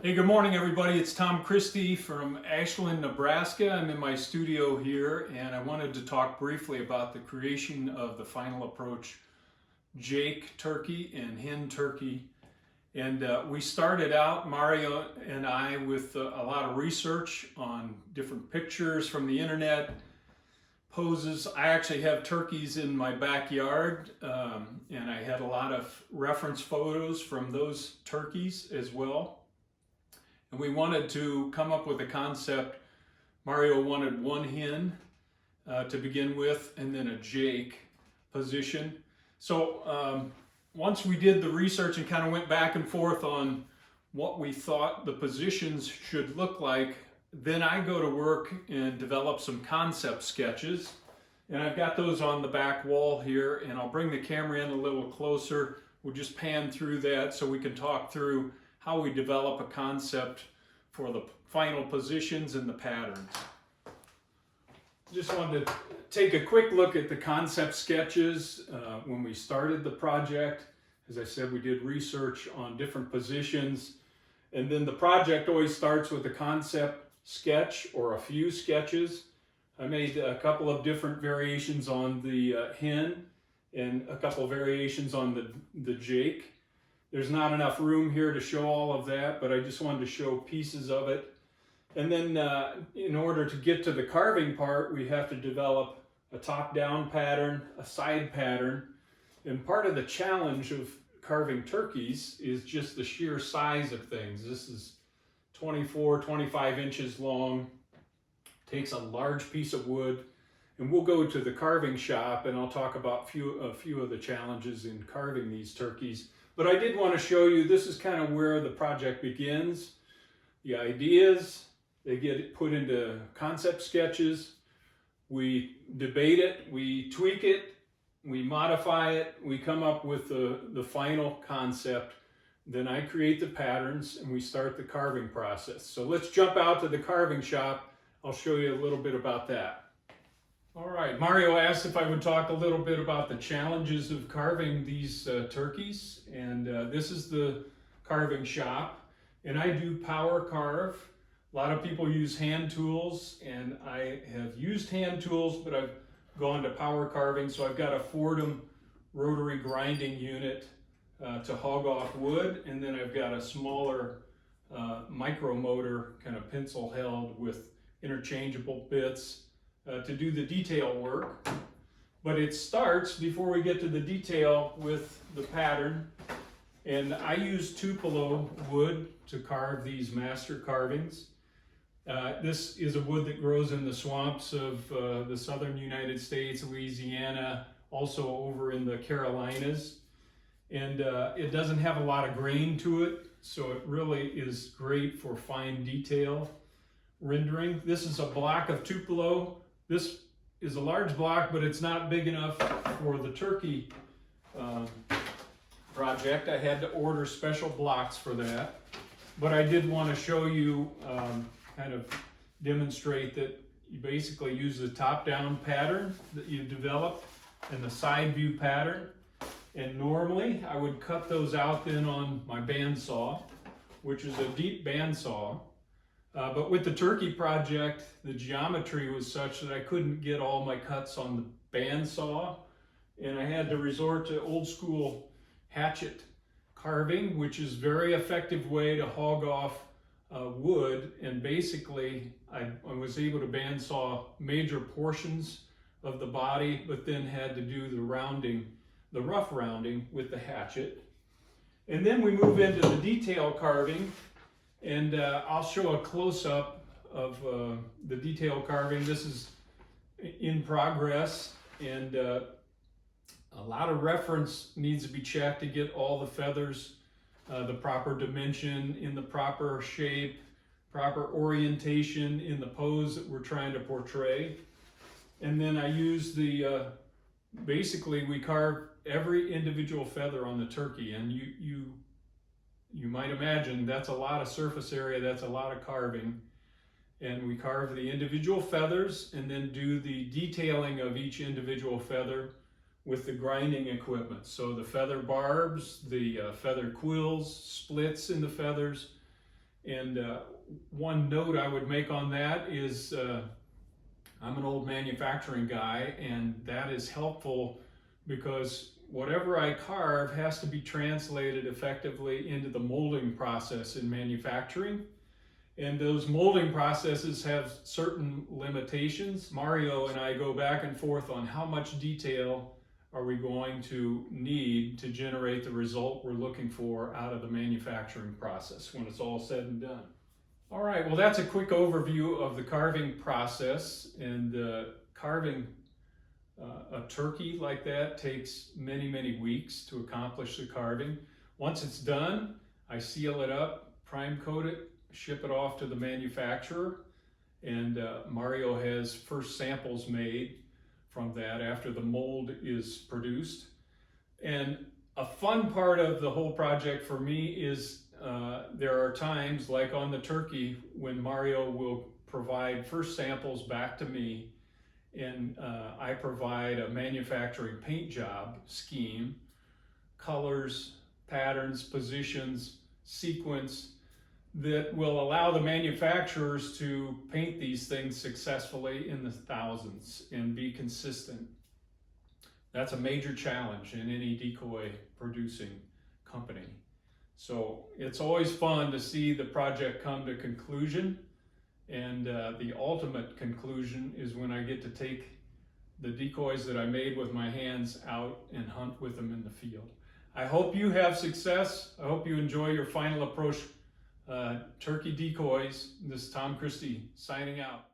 Hey, good morning, everybody. It's Tom Christie from Ashland, Nebraska. I'm in my studio here, and I wanted to talk briefly about the creation of the Final Approach Jake turkey and hen turkey. And we started out, Mario and I, with a lot of research on different pictures from the internet, poses. I actually have turkeys in my backyard, and I had a lot of reference photos from those turkeys as well. And we wanted to come up with a concept. Mario wanted one hen to begin with, and then a Jake position. So once we did the research and kind of went back and forth on what we thought the positions should look like, then I go to work and develop some concept sketches. And I've got those on the back wall here, and I'll bring the camera in a little closer. We'll just pan through that so we can talk through how we develop a concept for the final positions and the patterns. Just wanted to take a quick look at the concept sketches. When we started the project, as I said, we did research on different positions, and then the project always starts with a concept sketch or a few sketches. I made a couple of different variations on the hen and a couple of variations on the Jake. There's not enough room here to show all of that, but I just wanted to show pieces of it. And then in order to get to the carving part, we have to develop a top-down pattern, a side pattern. And part of the challenge of carving turkeys is just the sheer size of things. This is 24, 25 inches long, takes a large piece of wood. And we'll go to the carving shop and I'll talk about a few of the challenges in carving these turkeys. But I did want to show you, this is kind of where the project begins. The ideas, they get put into concept sketches. We debate it, we tweak it, we modify it, we come up with the final concept. Then I create the patterns and we start the carving process. So let's jump out to the carving shop. I'll show you a little bit about that. All right, Mario asked if I would talk a little bit about the challenges of carving these turkeys, and this is the carving shop, and I do power carve. A lot of people use hand tools, and I have used hand tools, but I've gone to power carving, so I've got a Fordham rotary grinding unit to hog off wood, and then I've got a smaller micro motor, kind of pencil held with interchangeable bits to do the detail work. But it starts, before we get to the detail, with the pattern. And I use Tupelo wood to carve these master carvings. This is a wood that grows in the swamps of the southern United States, Louisiana, also over in the Carolinas. And it doesn't have a lot of grain to it, so it really is great for fine detail rendering. This is a block of Tupelo. This is a large block, but it's not big enough for the turkey project. I had to order special blocks for that. But I did want to show you, kind of demonstrate that you basically use the top-down pattern that you've developed and the side view pattern. And normally I would cut those out then on my bandsaw, which is a deep bandsaw. But with the turkey project, the geometry was such that I couldn't get all my cuts on the bandsaw, and I had to resort to old school hatchet carving, which is a very effective way to hog off wood. And basically, I was able to bandsaw major portions of the body, but then had to do the rounding, the rough rounding with the hatchet. And then we move into the detail carving. And I'll show a close-up of the detail carving. This is in progress, and a lot of reference needs to be checked to get all the feathers, the proper dimension, in the proper shape, proper orientation in the pose that we're trying to portray. And then I use basically we carve every individual feather on the turkey, and you might imagine that's a lot of surface area, that's a lot of carving. And we carve the individual feathers and then do the detailing of each individual feather with the grinding equipment. So the feather barbs, the feather quills, splits in the feathers, And one note I would make on that is I'm an old manufacturing guy, and that is helpful because whatever I carve has to be translated effectively into the molding process in manufacturing. And those molding processes have certain limitations. Mario and I go back and forth on how much detail are we going to need to generate the result we're looking for out of the manufacturing process when it's all said and done. All right, well, that's a quick overview of the carving process. And carving a turkey like that takes many, many weeks to accomplish the carving. Once it's done, I seal it up, prime coat it, ship it off to the manufacturer, and Mario has first samples made from that after the mold is produced. And a fun part of the whole project for me is there are times, like on the turkey, when Mario will provide first samples back to me, and I provide a manufacturing paint job scheme, colors, patterns, positions, sequence, that will allow the manufacturers to paint these things successfully in the thousands and be consistent. That's a major challenge in any decoy producing company. So it's always fun to see the project come to conclusion, and the ultimate conclusion is when I get to take the decoys that I made with my hands out and hunt with them in the field. I hope you have success. I hope you enjoy your final approach turkey decoys. This is Tom Christie signing out.